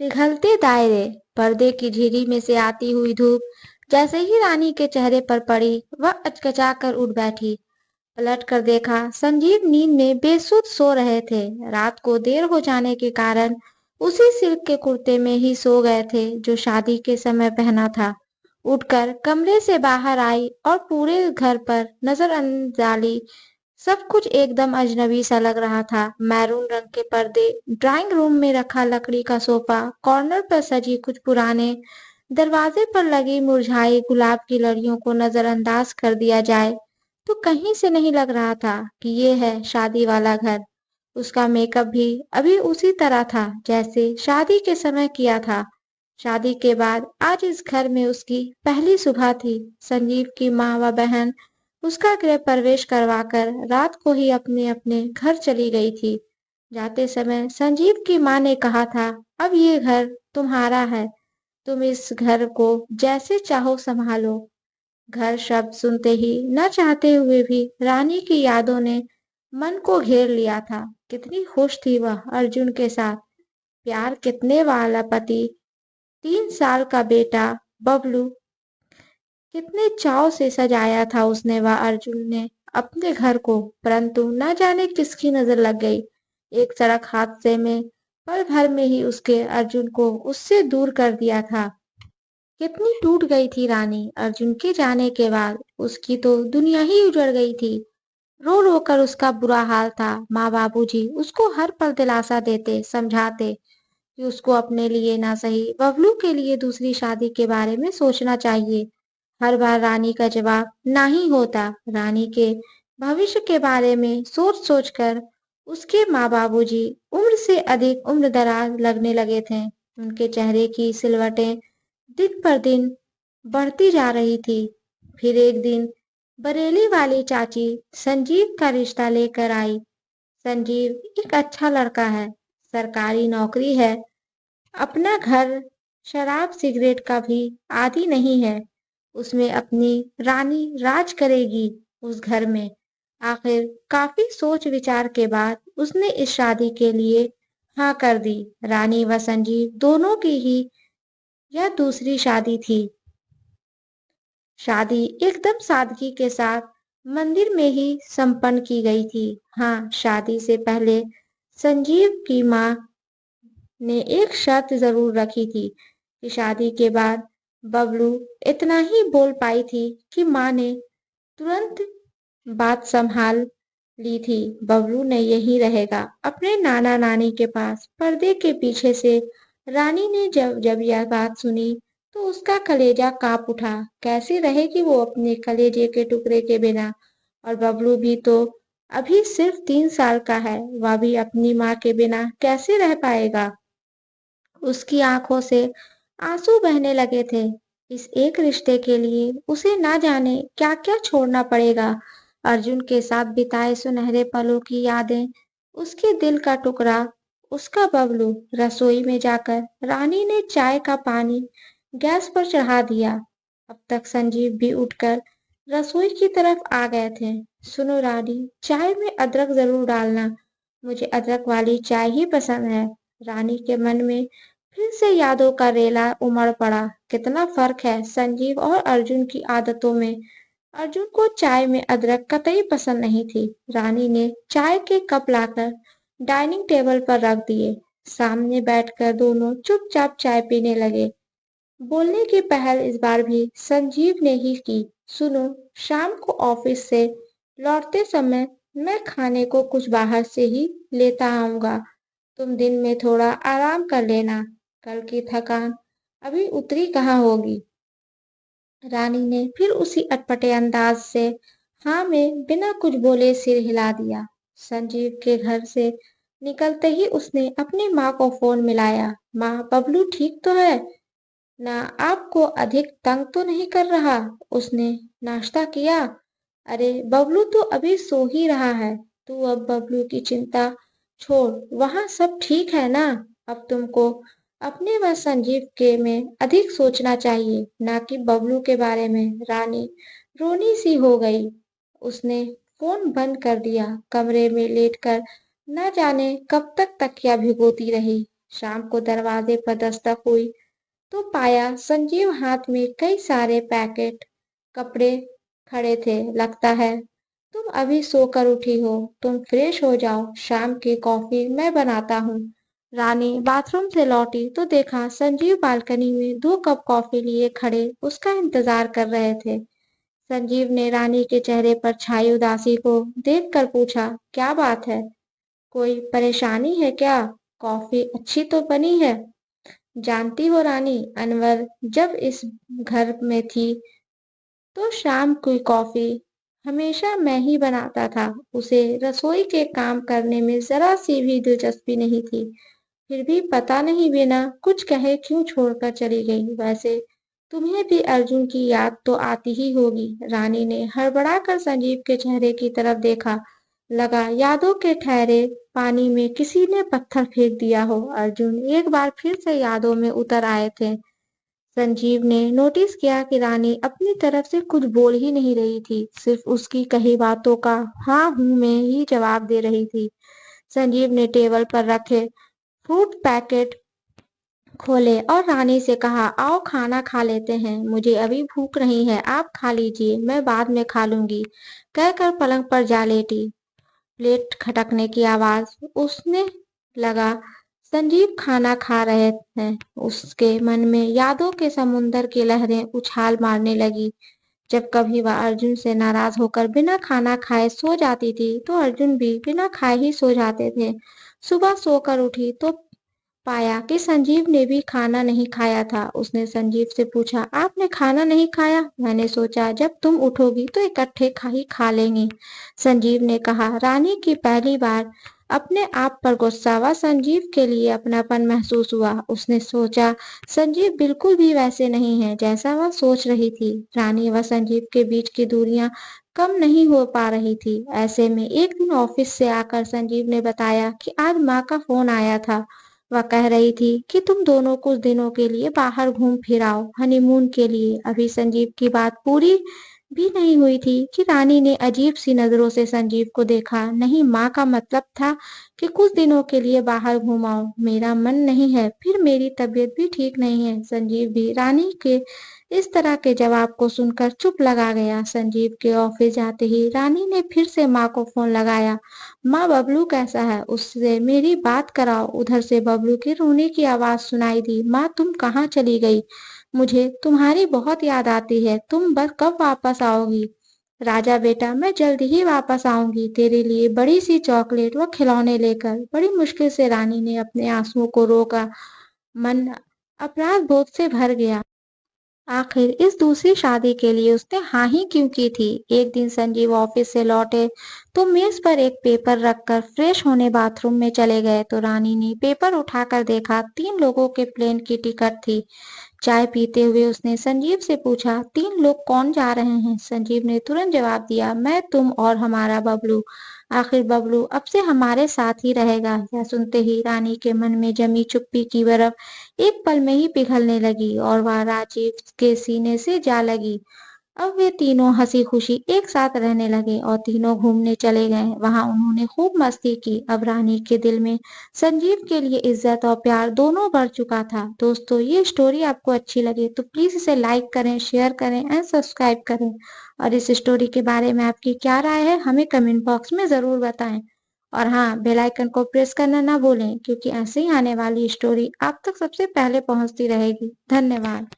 पिघलते दायरे, पर्दे की झिरी में से आती हुई धूप जैसे ही रानी के चेहरे पर पड़ी, वह अचकचाकर उठ बैठी। पलट कर देखा, संजीव नींद में बेसुध सो रहे थे। रात को देर हो जाने के कारण उसी सिल्क के कुर्ते में ही सो गए थे जो शादी के समय पहना था। उठकर कमरे से बाहर आई और पूरे घर पर नजर डाली। सब कुछ एकदम अजनबी सा लग रहा था। मैरून रंग के पर्दे, ड्राइंग रूम में रखा लकड़ी का सोफा, कॉर्नर पर सजी कुछ पुराने, दरवाजे पर लगी मुरझाई गुलाब की लड़ियों को नजरअंदाज कर दिया जाए तो कहीं से नहीं लग रहा था कि ये है शादी वाला घर। उसका मेकअप भी अभी उसी तरह था जैसे शादी के समय किया था। शादी के बाद आज इस घर में उसकी पहली सुबह थी। संजीव की माँ व बहन उसका गृह प्रवेश करवाकर रात को ही अपने अपने घर चली गई थी। जाते समय संजीव की माँ ने कहा था, अब ये घर तुम्हारा है, तुम इस घर को जैसे चाहो संभालो। घर शब्द सुनते ही न चाहते हुए भी रानी की यादों ने मन को घेर लिया था। कितनी खुश थी वह अर्जुन के साथ, प्यार कितने वाला पति, 3 साल का बेटा बबलू, कितने चाव से सजाया था उसने व अर्जुन ने अपने घर को। परंतु न जाने किसकी नजर लग गई। एक सड़क हादसे में पल भर में ही उसके अर्जुन को उससे दूर कर दिया था। कितनी टूट गई थी रानी अर्जुन के जाने के बाद। उसकी तो दुनिया ही उजड़ गई थी। रो रो कर उसका बुरा हाल था। माँ बाबूजी उसको हर पल दिलासा देते, समझाते कि उसको अपने लिए ना सही बबलू के लिए दूसरी शादी के बारे में सोचना चाहिए। हर बार रानी का जवाब ना ही होता। रानी के भविष्य के बारे में सोच सोच कर उसके माँ बाबूजी उम्र से अधिक उम्र दराज लगने लगे थे। उनके चेहरे की सिलवटें दिन पर दिन बढ़ती जा रही थी। फिर एक दिन बरेली वाली चाची संजीव का रिश्ता लेकर आई। संजीव एक अच्छा लड़का है, सरकारी नौकरी है, अपना घर, शराब सिगरेट का भी आदी नहीं है। उसमें अपनी रानी राज करेगी उस घर में। आखिर काफी सोच विचार के बाद उसने इस शादी के लिए हाँ कर दी। रानी व संजीव दोनों की ही यह दूसरी शादी थी। शादी एकदम सादगी के साथ मंदिर में ही संपन्न की गई थी। हाँ, शादी से पहले संजीव की माँ ने एक शर्त जरूर रखी थी कि शादी के बाद बबलू इतना ही बोल पाई थी कि माँ ने तुरंत बात संभाल ली थी। बबलू ने यही रहेगा अपने नाना नानी के पास। पर्दे के पीछे से रानी ने जब जब यह बात सुनी तो उसका कलेजा कांप उठा। कैसे रहेगी वो अपने कलेजे के टुकड़े के बिना। और बबलू भी तो अभी सिर्फ 3 साल का है, वह भी अपनी माँ के बिना कैसे रह पाएगा। उसकी आंखों से आंसू बहने लगे थे। इस एक रिश्ते के लिए उसे ना जाने क्या क्या छोड़ना पड़ेगा। अर्जुन के साथ बिताए सुनहरे पलों की यादें, उसके दिल का टुकड़ा, उसका बबलू। रसोई में जाकर रानी ने चाय का पानी गैस पर चढ़ा दिया। अब तक संजीव भी उठकर रसोई की तरफ आ गए थे। सुनो रानी, चाय में अदरक जरूर डालना, मुझे अदरक वाली चाय ही पसंद है। रानी के मन में फिर से यादों का रेला उमड़ पड़ा। कितना फर्क है संजीव और अर्जुन की आदतों में। अर्जुन को चाय में अदरक कतई पसंद नहीं थी। रानी ने चाय के कप लाकर डाइनिंग टेबल पर रख दिए। सामने बैठकर दोनों चुपचाप चाय पीने लगे। बोलने की पहल इस बार भी संजीव ने ही की। सुनो, शाम को ऑफिस से लौटते समय मैं खाने को कुछ बाहर से ही लेता आऊंगा। तुम दिन में थोड़ा आराम कर लेना, कल की थकान अभी उतरी कहाँ होगी। रानी ने फिर उसी अटपटे अंदाज से हाँ में बिना कुछ बोले सिर हिला दिया। संजीव के घर से निकलते ही उसने अपनी माँ को फोन मिलाया। माँ, बबलू ठीक तो है ना, आपको अधिक तंग तो नहीं कर रहा। उसने नाश्ता किया? अरे बबलू तो अभी सो ही रहा है। तू अब बबलू की चिंता छोड़, वहां सब ठीक है ना। अब तुमको अपने व संजीव के में अधिक सोचना चाहिए, ना कि बबलू के बारे में। रानी रोनी सी हो गई। उसने फोन बंद कर दिया। कमरे में लेटकर न जाने कब तक तकिया भिगोती रही। शाम को दरवाजे पर दस्तक हुई तो पाया संजीव हाथ में कई सारे पैकेट कपड़े खड़े थे। लगता है तुम अभी सोकर उठी हो, तुम फ्रेश हो जाओ, शाम की कॉफी मैं बनाता हूँ। रानी बाथरूम से लौटी तो देखा संजीव बालकनी में 2 कप कॉफी लिए खड़े उसका इंतजार कर रहे थे। संजीव ने रानी के चेहरे पर छाई उदासी को देखकर पूछा, क्या बात है? कोई परेशानी है क्या? कॉफी अच्छी तो बनी है। जानती हो रानी, अनवर जब इस घर में थी तो शाम की कॉफी हमेशा मैं ही बनाता था। उसे रसोई के काम करने में जरा सी भी दिलचस्पी नहीं थी। फिर भी पता नहीं बिना कुछ कहे क्यों छोड़कर चली गई। वैसे तुम्हें भी अर्जुन की याद तो आती ही होगी। रानी ने हड़बड़ाकर संजीव के चेहरे की तरफ देखा। लगा यादों के ठहरे पानी में किसी ने पत्थर फेंक दिया हो। अर्जुन एक बार फिर से यादों में उतर आए थे। संजीव ने नोटिस किया कि रानी अपनी तरफ से कुछ बोल ही नहीं रही थी, सिर्फ उसकी कही बातों का हाँ हूं में ही जवाब दे रही थी। संजीव ने टेबल पर रखे फ्रूट पैकेट खोले और रानी से कहा, आओ खाना खा लेते हैं, मुझे अभी भूख नहीं है, आप खा लीजिए, मैं बाद में खा लूंगी, कहकर पलंग पर जा लेटी। प्लेट खटकने की आवाज उसने लगा संजीव खाना खा रहे हैं। उसके मन में यादों के समुंदर की लहरें उछाल मारने लगी। जब कभी वह अर्जुन से नाराज होकर बिना खाना खाए सो जाती थी तो अर्जुन भी बिना खाए ही सो जाते थे। सुबह सोकर उठी तो पाया कि संजीव ने भी खाना नहीं खाया था। उसने संजीव से पूछा, आपने खाना नहीं खाया? मैंने सोचा जब तुम उठोगी तो इकट्ठे ही खा लेंगे, संजीव ने कहा। रानी की पहली बार अपने आप पर गुस्सा व संजीव के लिए अपनापन महसूस हुआ। उसने सोचा संजीव बिल्कुल भी वैसे नहीं है जैसा वह सोच रही थी। रानी व संजीव के बीच की दूरियां कम नहीं हो पा रही थी। ऐसे में एक दिन ऑफिस से आकर संजीव ने बताया कि आज माँ का फोन आया था। वह कह रही थी कि तुम दोनों कुछ दिनों के लिए बाहर घूम फिर आओ, हनीमून के लिए। अभी संजीव की बात पूरी भी नहीं हुई थी कि रानी ने अजीब सी नजरों से संजीव को देखा। नहीं, माँ का मतलब था कि कुछ दिनों के लिए बाहर घूम आओ। मेरा मन नहीं है, फिर मेरी तबीयत भी ठीक नहीं है। संजीव भी रानी के इस तरह के जवाब को सुनकर चुप लगा गया। संजीव के ऑफिस जाते ही रानी ने फिर से माँ को फोन लगाया। माँ, बबलू कैसा है? उससे मेरी बात कराओ। उधर से बबलू की रोने की आवाज सुनाई दी। माँ, तुम कहाँ चली गई? मुझे तुम्हारी बहुत याद आती है, तुम बस कब वापस आओगी? राजा बेटा, मैं जल्द ही वापस आऊंगी, तेरे लिए बड़ी सी चॉकलेट व खिलौने लेकर। बड़ी मुश्किल से रानी ने अपने आंसुओं को रोका। मन अपराध बोध से भर गया। आखिर इस दूसरी शादी के लिए उसने हाँ ही क्यों की थी? एक दिन संजीव ऑफिस से लौटे तो मेज पर एक पेपर रखकर फ्रेश होने बाथरूम में चले गए तो रानी ने पेपर उठाकर देखा 3 लोगों के प्लेन की टिकट थी। चाय पीते हुए उसने संजीव से पूछा, 3 लोग कौन जा रहे हैं? संजीव ने तुरंत जवाब दिया, मैं, तुम और हमारा बबलू। आखिर बबलू अब से हमारे साथ ही रहेगा। यह सुनते ही रानी के मन में जमी चुप्पी की बर्फ एक पल में ही पिघलने लगी और वह राजीव के सीने से जा लगी। अब वे तीनों हंसी खुशी एक साथ रहने लगे और तीनों घूमने चले गए। वहां उन्होंने खूब मस्ती की। अब रानी के दिल में संजीव के लिए इज्जत और प्यार दोनों बढ़ चुका था। दोस्तों, ये स्टोरी आपको अच्छी लगे तो प्लीज इसे लाइक करें, शेयर करें एंड सब्सक्राइब करें। और इस स्टोरी के बारे में आपकी क्या राय है हमें कमेंट बॉक्स में जरूर बताएं। और हाँ, बेल आइकन को प्रेस करना ना भूलें क्योंकि ऐसे ही आने वाली स्टोरी आप तक सबसे पहले पहुंचती रहेगी। धन्यवाद।